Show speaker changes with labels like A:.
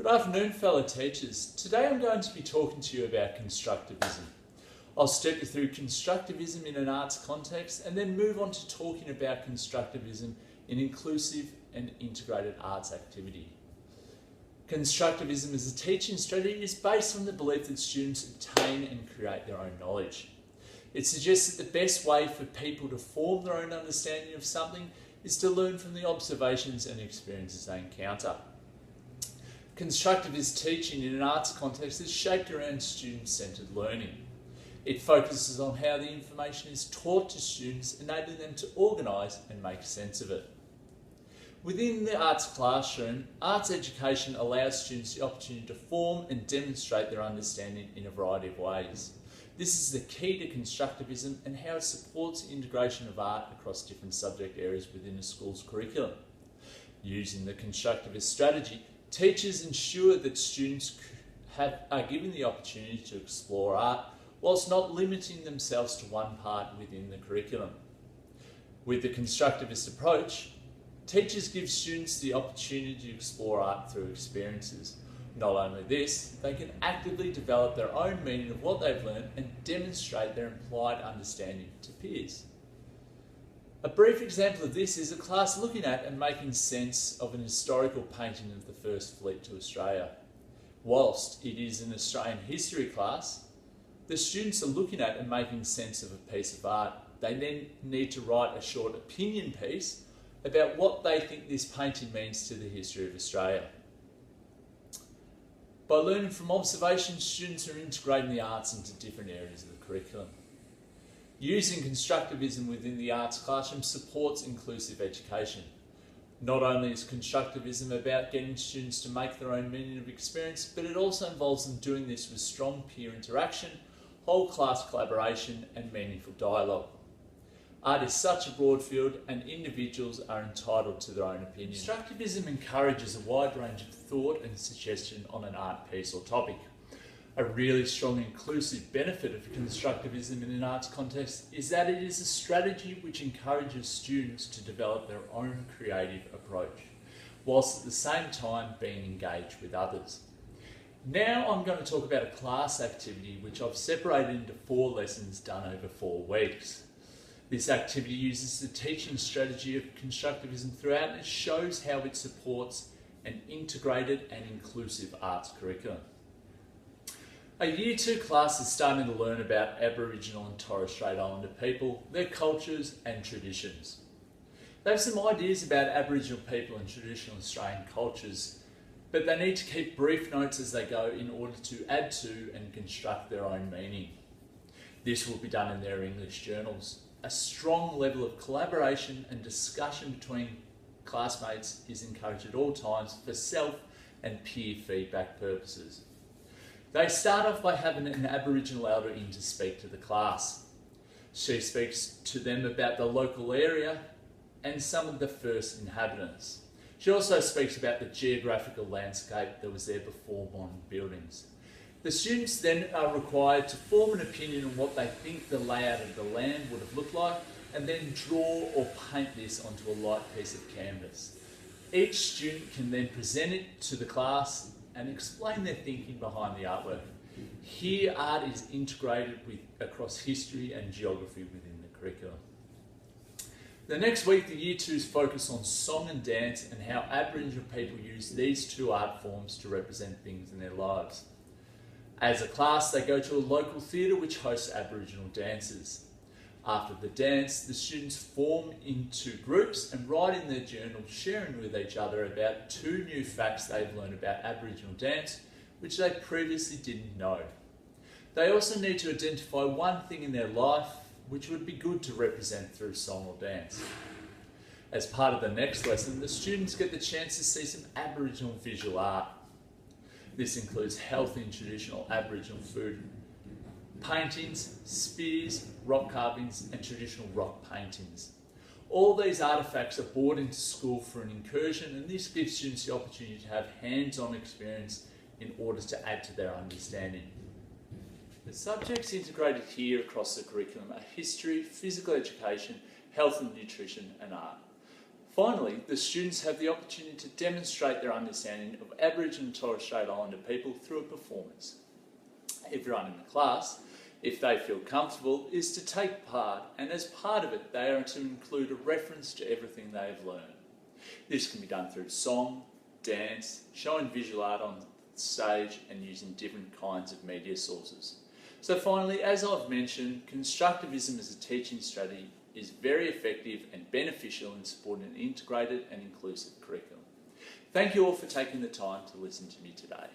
A: Good afternoon, fellow teachers. Today I'm going to be talking to you about constructivism. I'll step you through constructivism in an arts context and then move on to talking about constructivism in inclusive and integrated arts activity. Constructivism as a teaching strategy is based on the belief that students obtain and create their own knowledge. It suggests that the best way for people to form their own understanding of something is to learn from the observations and experiences they encounter. Constructivist teaching in an arts context is shaped around student-centred learning. It focuses on how the information is taught to students, enabling them to organise and make sense of it. Within the arts classroom, arts education allows students the opportunity to form and demonstrate their understanding in a variety of ways. This is the key to constructivism and how it supports the integration of art across different subject areas within a school's curriculum. Using the constructivist strategy, teachers ensure that students are given the opportunity to explore art whilst not limiting themselves to one part within the curriculum. With the constructivist approach, teachers give students the opportunity to explore art through experiences. Not only this, they can actively develop their own meaning of what they've learned and demonstrate their implied understanding to peers. A brief example of this is a class looking at and making sense of an historical painting of the first fleet to Australia. Whilst it is an Australian history class, the students are looking at and making sense of a piece of art. They then need to write a short opinion piece about what they think this painting means to the history of Australia. By learning from observation, students are integrating the arts into different areas of the curriculum. Using constructivism within the arts classroom supports inclusive education. Not only is constructivism about getting students to make their own meaning of experience, but it also involves them doing this with strong peer interaction, whole class collaboration, and meaningful dialogue. Art is such a broad field and individuals are entitled to their own opinion. Constructivism encourages a wide range of thought and suggestion on an art piece or topic. A really strong inclusive benefit of constructivism in an arts context is that it is a strategy which encourages students to develop their own creative approach, whilst at the same time being engaged with others. Now I'm going to talk about a class activity which I've separated into 4 lessons done over 4 weeks. This activity uses the teaching strategy of constructivism throughout and it shows how it supports an integrated and inclusive arts curriculum. A Year 2 class is starting to learn about Aboriginal and Torres Strait Islander people, their cultures and traditions. They have some ideas about Aboriginal people and traditional Australian cultures, but they need to keep brief notes as they go in order to add to and construct their own meaning. This will be done in their English journals. A strong level of collaboration and discussion between classmates is encouraged at all times for self and peer feedback purposes. They start off by having an Aboriginal elder in to speak to the class. She speaks to them about the local area and some of the first inhabitants. She also speaks about the geographical landscape that was there before modern buildings. The students then are required to form an opinion on what they think the layout of the land would have looked like and then draw or paint this onto a light piece of canvas. Each student can then present it to the class and explain their thinking behind the artwork. Here, art is integrated across history and geography within the curriculum. The next week, the Year 2s focus on song and dance and how Aboriginal people use these 2 art forms to represent things in their lives. As a class, they go to a local theatre which hosts Aboriginal dances. After the dance, the students form into groups and write in their journals, sharing with each other about 2 new facts they've learned about Aboriginal dance, which they previously didn't know. They also need to identify one thing in their life which would be good to represent through song or dance. As part of the next lesson, the students get the chance to see some Aboriginal visual art. This includes healthy and traditional Aboriginal food, paintings, spears, rock carvings and traditional rock paintings. All these artefacts are brought into school for an incursion and this gives students the opportunity to have hands-on experience in order to add to their understanding. The subjects integrated here across the curriculum are history, physical education, health and nutrition and art. Finally, the students have the opportunity to demonstrate their understanding of Aboriginal and Torres Strait Islander people through a performance. Everyone in the class, if they feel comfortable, is to take part, and as part of it they are to include a reference to everything they have learned. This can be done through song, dance, showing visual art on stage and using different kinds of media sources. So finally, as I've mentioned, constructivism as a teaching strategy is very effective and beneficial in supporting an integrated and inclusive curriculum. Thank you all for taking the time to listen to me today.